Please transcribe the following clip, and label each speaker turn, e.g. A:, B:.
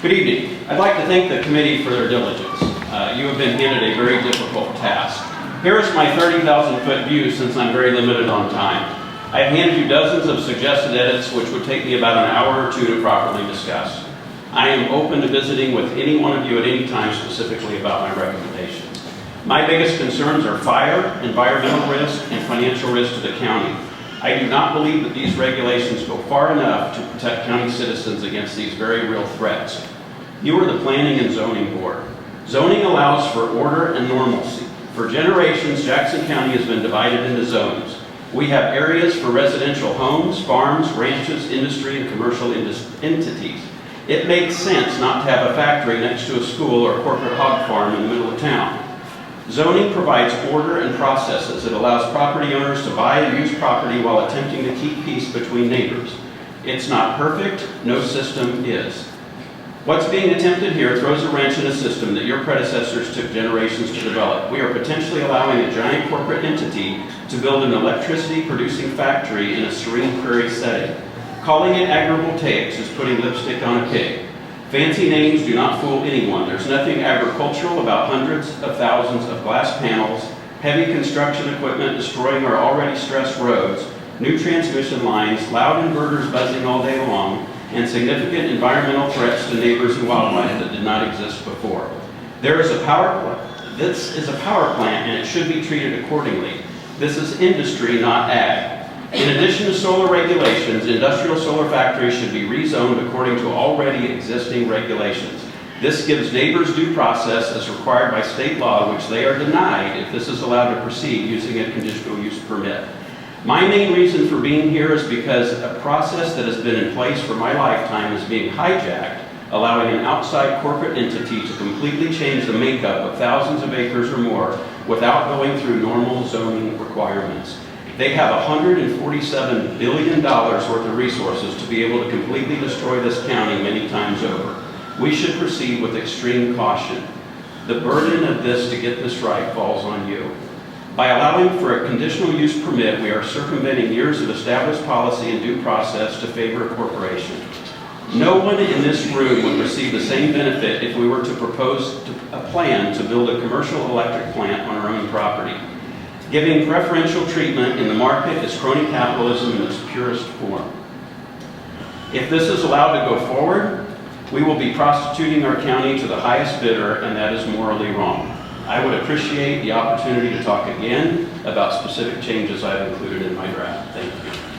A: Good evening. I'd like to thank the committee for their diligence. You have been handed a very difficult task. Here is my 30,000-foot view since I'm very limited on time. I have handed you dozens of suggested edits which would take me about an hour or two to properly discuss. I am open to visiting with any one of you at any time specifically about my recommendations. My biggest concerns are fire, environmental risk, and financial risk to the county. I do not believe that these regulations go far enough to protect county citizens against these very real threats. You are the Planning and Zoning Board. Zoning allows for order and normalcy. For generations, Jackson County has been divided into zones. We have areas for residential homes, farms, ranches, industry, and commercial entities. It makes sense not to have a factory next to a school or corporate hog farm in the middle of town. Zoning provides order and processes. It allows property owners to buy and use property while attempting to keep peace between neighbors. It's not perfect. No system is. What's being attempted here throws a wrench in a system that your predecessors took generations to develop. We are potentially allowing a giant corporate entity to build an electricity-producing factory in a serene prairie setting. Calling it agrivoltaics is putting lipstick on a pig. Fancy names do not fool anyone. There's nothing agricultural about hundreds of thousands of glass panels, heavy construction equipment destroying our already stressed roads, new transmission lines, loud inverters buzzing all day long, and significant environmental threats to neighbors and wildlife that did not exist before. This is a power plant and it should be treated accordingly. This is industry, not ag. In addition to solar regulations, industrial solar factories should be rezoned according to already existing regulations. This gives neighbors due process as required by state law, which they are denied if this is allowed to proceed using a conditional use permit. My main reason for being here is because a process that has been in place for my lifetime is being hijacked, allowing an outside corporate entity to completely change the makeup of thousands of acres or more without going through normal zoning requirements. They have $147 billion worth of resources to be able to completely destroy this county many times over. We should proceed with extreme caution. The burden of this to get this right falls on you. By allowing for a conditional use permit, we are circumventing years of established policy and due process to favor a corporation. No one in this room would receive the same benefit if we were to propose a plan to build a commercial electric plant on our own property. Giving preferential treatment in the market is crony capitalism in its purest form. If this is allowed to go forward, we will be prostituting our county to the highest bidder, and that is morally wrong. I would appreciate the opportunity to talk again about specific changes I've included in my draft. Thank you.